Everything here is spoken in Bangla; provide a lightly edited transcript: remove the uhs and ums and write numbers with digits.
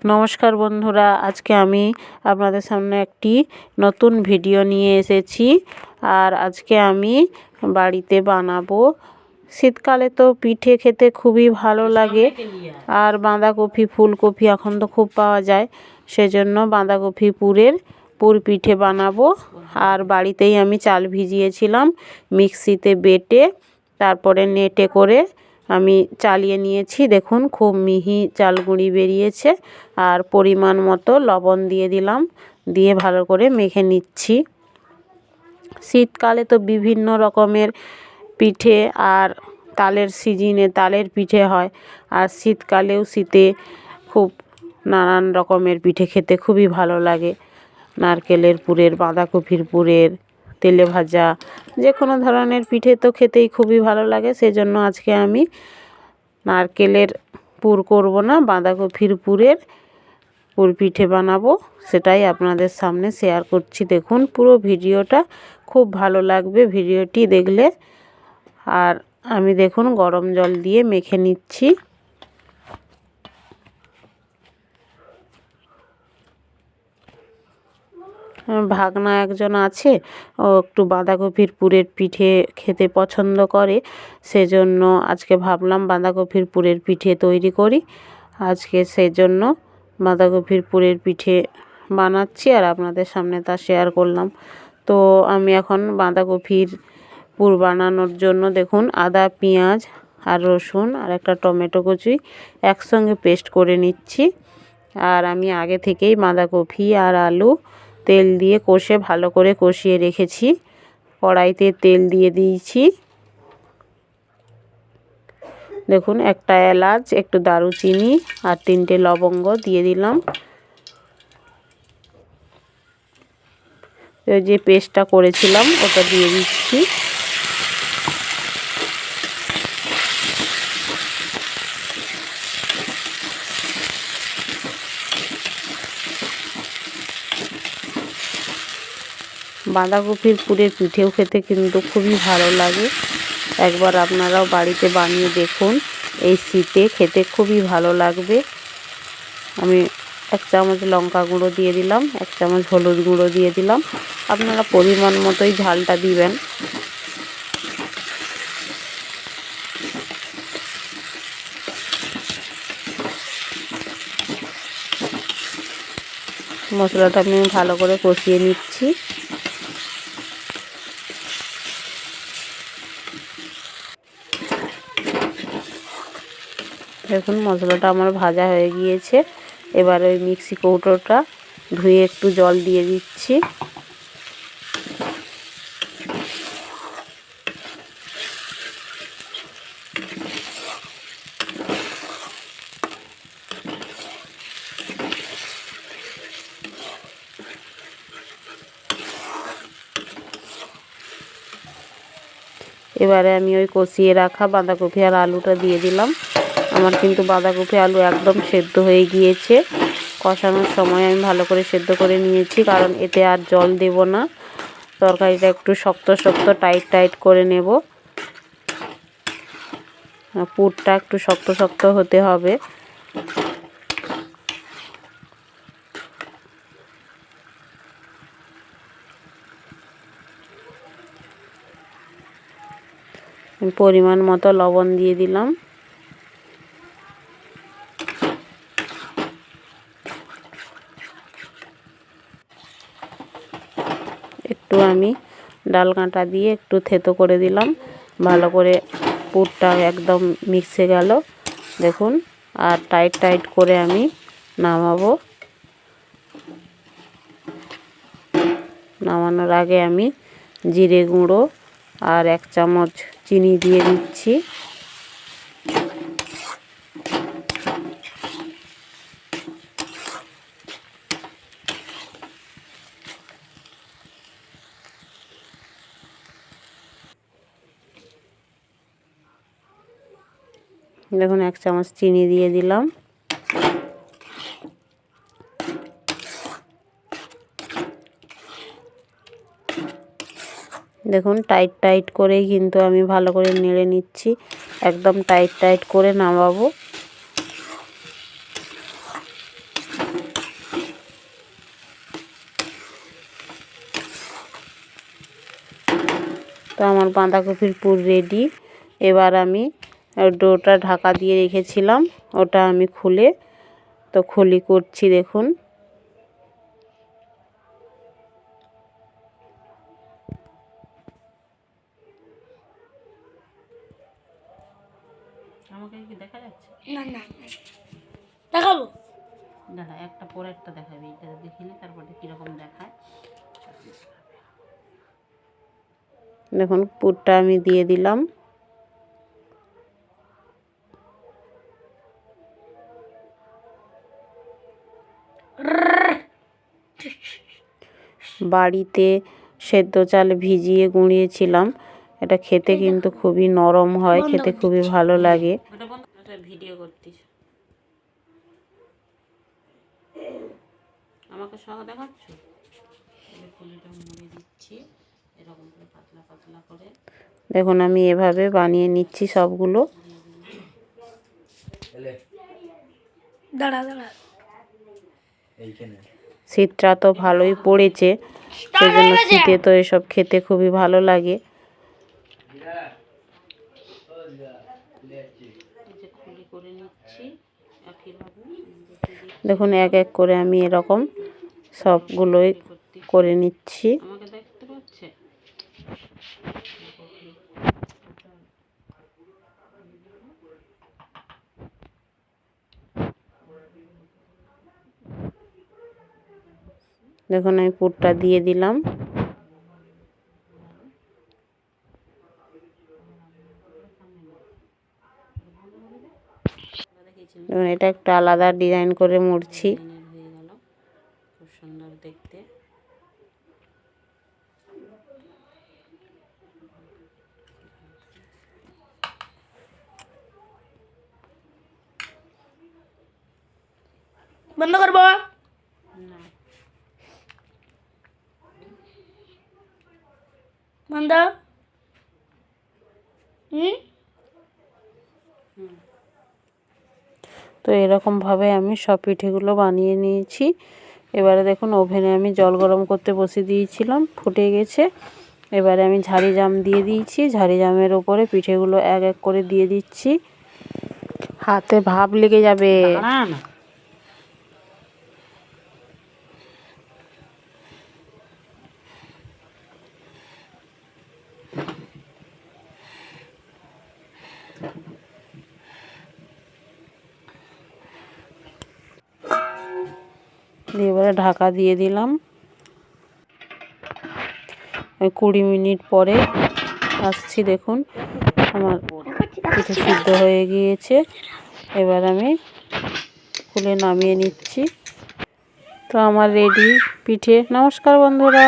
নমস্কার বন্ধুরা, আজকে আমি আপনাদের সামনে একটি নতুন ভিডিও নিয়ে এসেছি। আর আজকে আমি বাড়িতে বানাবো, শীতকালে তো পিঠে খেতে খুবই ভালো লাগে। আর বাঁধাকপি ফুলকপি এখন তো খুব পাওয়া যায়, সেজন্য বাঁধাকপি পুর পিঠে বানাবো। আর বাড়িতেই আমি চাল ভিজিয়েছিলাম, মিক্সিতে বেটে তারপরে নেটে করে আমি চালিয়ে নিয়েছি। দেখুন খুব মিহি চাল গুঁড়ি বেরিয়েছে। আর পরিমাণ মতো লবণ দিয়ে দিলাম, দিয়ে ভালো করে মেখে নিচ্ছি। শীতকালে তো বিভিন্ন রকমের পিঠে আর তালের সিজনে তালের পিঠে হয়। আর শীতকালেও শীতে খুব নানান রকমের পিঠে খেতে খুবই ভালো লাগে। নারকেলের পুরের, বাঁধাকপির পুরের, তেলে ভাজা, যে কোনো ধরনের পিঠে তো খেতেই খুবই ভালো লাগে। সেজন্য আজকে আমি নারকেলের পুর করব না, বাঁধাকপির পুর পিঠে বানাবো, সেটাই আপনাদের সামনে শেয়ার করছি। দেখুন পুরো ভিডিওটা, খুব ভালো লাগবে ভিডিওটি দেখলে। আর আমি দেখুন গরম জল দিয়ে মেখে নিচ্ছি। ভাগনা একজন আছে, ও একটু বাঁধাকপির পুরের পিঠে খেতে পছন্দ করে। সেজন্য আজকে ভাবলাম বাঁধাকপির পুরের পিঠে তৈরি করি। আজকে সেজন্য বাঁধাকপির পুরের পিঠে বানাচ্ছি আর আপনাদের সামনে তা শেয়ার করলাম। তো আমি এখন বাঁধাকপির পুর বানানোর জন্য দেখুন আদা, পেঁয়াজ আর রসুন আর একটা টমেটো কুচি একসঙ্গে পেস্ট করে নিচ্ছি। আর আমি আগে থেকেই বাঁধাকপি আর আলু তেল দিয়ে কষে ভালো করে কষিয়ে রেখেছি। কড়াইতে তেল দিয়ে দিয়েছি। দেখুন একটা এলাচ, একটু দারুচিনি আর 3টে লবঙ্গ দিয়ে দিলাম। এই যে পেস্টটা করেছিলাম ওটা দিয়ে দিচ্ছি। বাঁধাকপির পুরের পিঠেও খেতে কিন্তু খুবই ভালো লাগে। একবার আপনারাও বাড়িতে বানিয়ে দেখুন, এই শীতে খেতে খুবই ভালো লাগবে। আমি 1 চামচ লঙ্কা গুঁড়ো দিয়ে দিলাম, 1 চামচ হলুদ গুঁড়ো দিয়ে দিলাম। আপনারা পরিমাণ মতোই ঝালটা দিবেন। মশলাটা আমি ভালো করে কষিয়ে নিচ্ছি। দেখুন মশলাটা আমার ভাজা হয়ে গিয়েছে। এবার ওই মিক্সি কৌটোটা ধুয়ে একটু জল দিয়ে দিচ্ছি। এবারে আমি ওই কষিয়ে রাখা বাঁধাকপি আর আলুটা দিয়ে দিলাম। আমার কিন্তু বাঁধাকপি আলু একদম সেদ্ধ হয়ে গিয়েছে। কষানোর সময় আমি ভালো করে সেদ্ধ করে নিয়েছি, কারণ এতে আর জল দেব না। তরকারিটা একটু শক্ত শক্ত টাইট টাইট করে নেব। পুরটা একটু শক্ত শক্ত হতে হবে। পরিমাণ মতো লবণ দিয়ে দিলাম। একটু আমি ডাল কাঁটা দিয়ে একটু থেতো করে দিলাম। ভালো করে পুরটা একদম মিশে গেল দেখুন। আর টাইট টাইট করে আমি নামাবো। নামানোর আগে আমি জিরে গুঁড়ো আর 1 চামচ চিনি দিয়ে দিচ্ছি। দেখুন 1 চামচ চিনি দিয়ে দিলাম। দেখুন টাইট টাইট করেই কিন্তু আমি ভালো করে নেড়ে নিচ্ছি। একদম টাইট টাইট করে নামাবো। তো আমার বাঁধাকপির পুর রেডি। এবার আমি ডোটা ঢাকা দিয়ে রেখেছিলাম, ওটা আমি খুলে তো খলি করছি। দেখুন আমাকে কি দেখা যাচ্ছে? না না দেখাবো, দেখা একটা পরে একটা দেখাবি, এটা দেখিনি তারপরে কীরকম দেখায়। দেখুন পুরটা আমি দিয়ে দিলাম। বাড়িতে সেদ্ধ চাল ভিজিয়ে গুঁড়িয়েছিলাম, এটা খেতে কিন্তু খুবই নরম হয়, খেতে খুবই ভালো লাগে। ভিডিও করতিস আমাকে সহ দেখাচ্ছ। মুড়ে দিচ্ছি এরকম করে পাতলা পাতলা করে। দেখুন আমি এভাবে বানিয়ে নিচ্ছি সবগুলো। শীতটা তো ভালোই পড়েছে, সেই জন্য শীতে তো এসব খেতে খুবই ভালো লাগে। দেখুন এক এক করে আমি এরকম সবগুলোই করে নিচ্ছি। দেখুন আমি পুরটা দিয়ে দিলাম। দেখুন এটা একটা আলাদা ডিজাইন করে মুড়ছি। খুব সুন্দর দেখতে। বন্ধ করবো না, বন্ধ। তো এরকমভাবে আমি সব পিঠেগুলো বানিয়ে নিয়েছি। এবারে দেখুন ওভেনে আমি জল গরম করতে বসিয়ে দিয়েছিলাম, ফুটে গেছে। এবারে আমি ঝাড়ি জাম দিয়ে দিয়েছি, ঝাড়ি জামের ওপরে পিঠেগুলো এক এক করে দিয়ে দিচ্ছি। হাতে ভাপ লেগে যাবে। এবারে ঢাকা দিয়ে দিলাম। 20 মিনিট পরে আসছি, দেখুন আমার পিঠে সিদ্ধ হয়ে গিয়েছে। এবার আমি খুলে নামিয়ে নিচ্ছি। তো আমার রেডি পিঠে। নমস্কার বন্ধুরা।